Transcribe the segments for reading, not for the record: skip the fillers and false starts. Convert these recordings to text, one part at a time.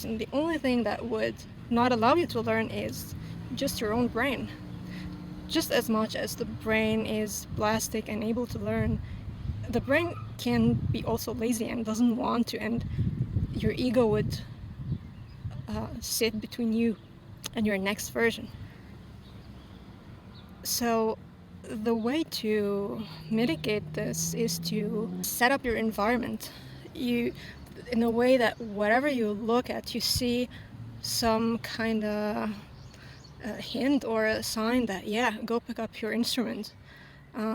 And the only thing that would not allow you to learn is just your own brain. Just as much as the brain is plastic and able to learn, the brain can be also lazy and doesn't want to, and your ego would sit between you and your next version. So the way to mitigate this is to set up your environment. You, in a way that whatever you look at, you see some kind of a hint or a sign that, yeah, go pick up your instrument.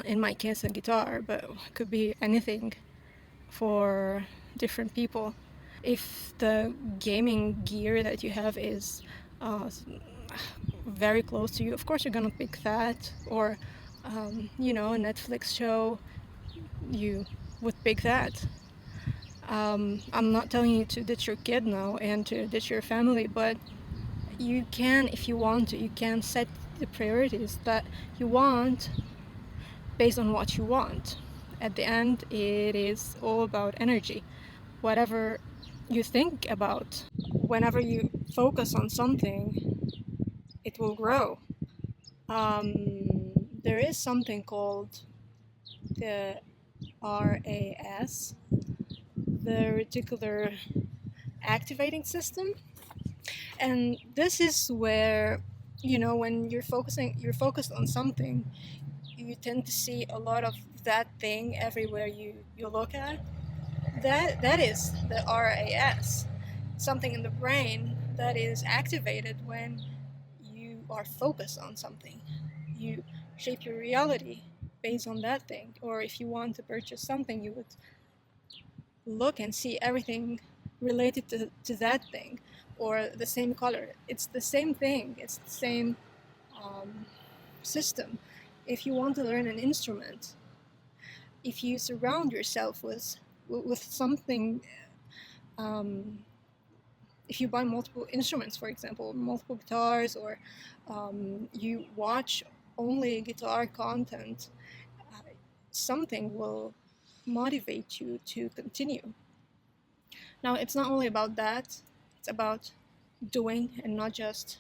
In my case, a guitar, but it could be anything for different people. If the gaming gear that you have is very close to you, of course you're gonna pick that. Or, a Netflix show, you would pick that. I'm not telling you to ditch your kid now and to ditch your family, but you can, if you want to, you can set the priorities that you want based on what you want. At the end, it is all about energy. Whatever you think about, whenever you focus on something, it will grow. There is something called the RAS, the reticular activating system, and this is where, when you're focused on something, you tend to see a lot of that thing everywhere you look at. That is the RAS, something in the brain that is activated when you are focused on something. You shape your reality based on that thing. Or if you want to purchase something, you would look and see everything related to that thing, or the same color. It's the same thing, it's the same system. If you want to learn an instrument, if you surround yourself with something, if you buy multiple instruments, for example, multiple guitars, or you watch only guitar content, something will motivate you to continue. Now, it's not only about that, it's about doing and not just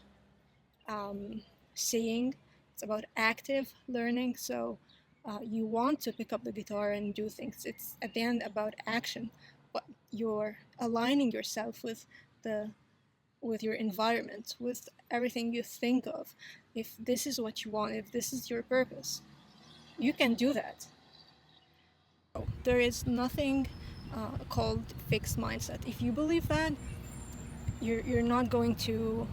seeing. It's about active learning. So you want to pick up the guitar and do things. It's at the end about action, but you're aligning yourself with your environment, with everything you think of. If this is what you want, if this is your purpose, you can do that. There is nothing called fixed mindset. If you believe that, you're not going to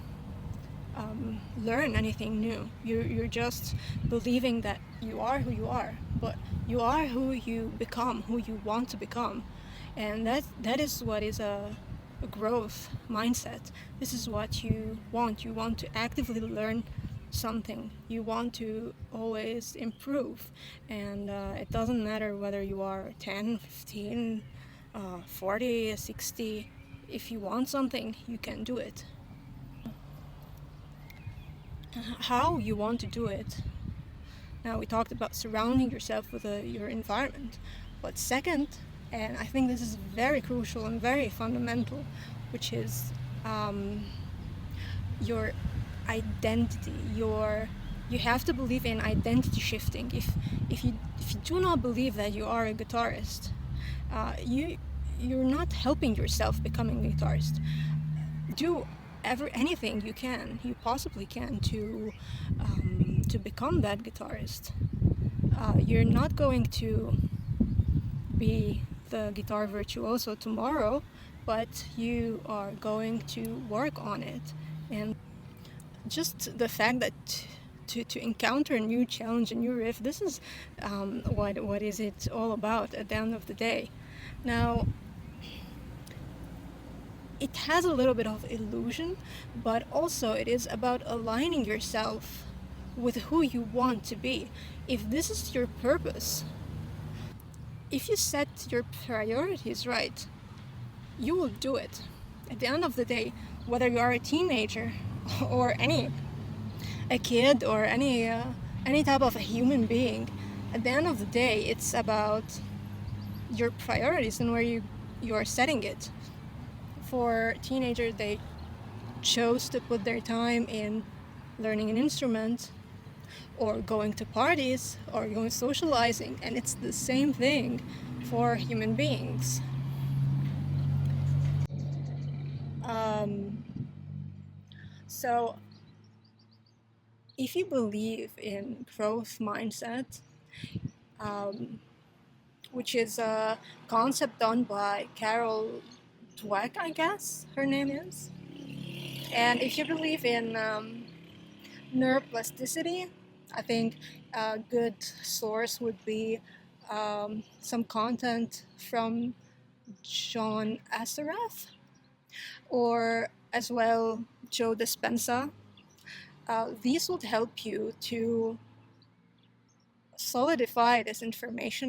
learn anything new. You're just believing that you are who you are, but you are who you become, who you want to become, and that is what is a growth mindset. This is what you want. You want to actively learn something. You want to always improve, and it doesn't matter whether you are 10, 15, 40, 60. If you want something, you can do it. How you want to do it. Now, we talked about surrounding yourself with your environment, but second, and I think this is very crucial and very fundamental, which is your identity. You have to believe in identity shifting. If you do not believe that you are a guitarist, you're not helping yourself becoming a guitarist. Do anything you possibly can to become that guitarist. You're not going to be the guitar virtuoso tomorrow, but you are going to work on it. And just the fact that to encounter a new challenge, a new riff, this is what is it all about at the end of the day. Now, it has a little bit of illusion, but also it is about aligning yourself with who you want to be. If this is your purpose, if you set your priorities right, you will do it. At the end of the day, whether you are a teenager or a kid or any type of a human being, at the end of the day, it's about your priorities and where you are setting it. for teenagers, they chose to put their time in learning an instrument or going to parties or going socializing, and it's the same thing for human beings. Um, so if you believe in growth mindset, um, which is a concept done by Carol Dweck, I guess her name is, and if you believe in neuroplasticity, I think a good source would be some content from John Assaraf, or as well Joe Dispenza. These would help you to solidify this information